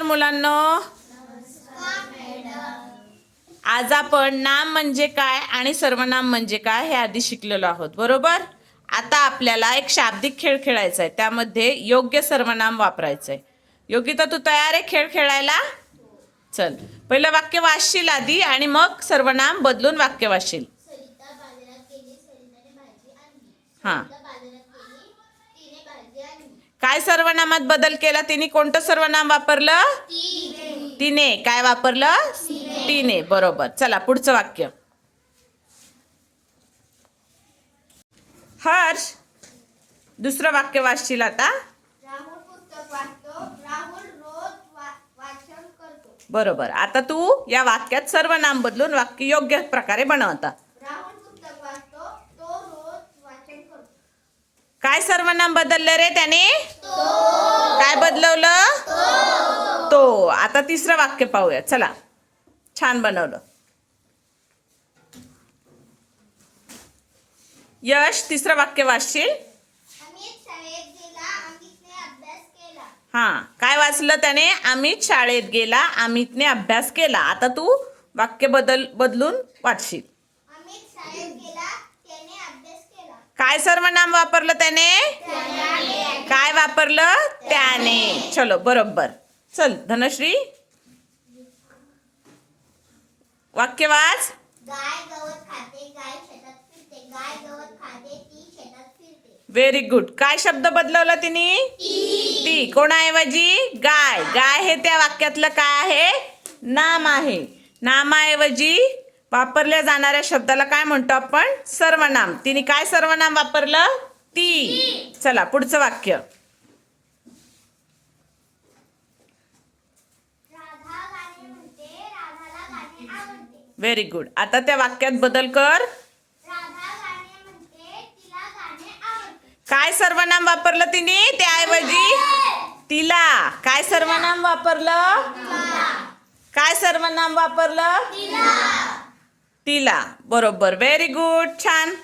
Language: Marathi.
मुलांनो. आज आपण नाम म्हणजे काय आणि सर्वनाम म्हणजे काय हे आधी शिकलेलो आहोत, बरोबर. आता आपल्याला एक शाब्दिक खेळ खेळायचा आहे, त्यामध्ये योग्य सर्वनाम वापरायचं आहे. योगिता, तू तयार आहे खेळ खेळायला? चल, पहिलं वाक्य वाचशील आधी आणि मग सर्वनाम बदलून वाक्य वाचशील. हां, काय सर्वनामात बदल केला तिने? कोणतं सर्वनाम वापरलं? तिने. काय वापरलं? तिने. बरोबर. चला पुढचं वाक्य. हर्ष, दुसरं वाक्य वाचशील आता. बरोबर. आता तू या वाक्यात सर्वनाम बदलून वाक्य योग्य प्रकारे बनवता. काय सर्वनाम बदललं रे त्याने? काय बदलवलं? तो. आता तिसरं वाक्य पाहूया. चला, छान बनवलं. यश, तिसरं वाक्य वाचशील. हां, काय वाचलं त्याने? अमित शाळेत गेला, अमितने अभ्यास केला. आता तू वाक्य बदलून वाचशील. काय सर्वनाम वापरलं त्याने? काय वापरलं? त्याने. चलो, बरोबर. चल धनश्री, वाक्य वाच. गाय गवत खाते, गाय शेतात फिरते, गाय गवत खाते, ती शेतात फिरते. Very good. काय शब्द बदलवला तिने? ती. कोणाऐवजी? गाय. गाय हे त्या वाक्यातलं काय आहे? नाम आहे. नामाऐवजी वापरल्या जाणाऱ्या शब्दाला काय म्हणतो आपण? सर्वनाम. तिने काय सर्वनाम वापरलं? ती. चला पुढचं वाक्य. राधा गाणे म्हणते, राधाला गाणे आवडते. Very good. आता त्या वाक्यात बदल कर. राधा गाणे म्हणते, तिला गाणे आवडते. काय सर्वनाम वापरलं तिने? त्याऐवजी तिला. काय सर्वनाम वापरलं? काय सर्वनाम वापरलं? तिला. बरोबर. Very good. छान.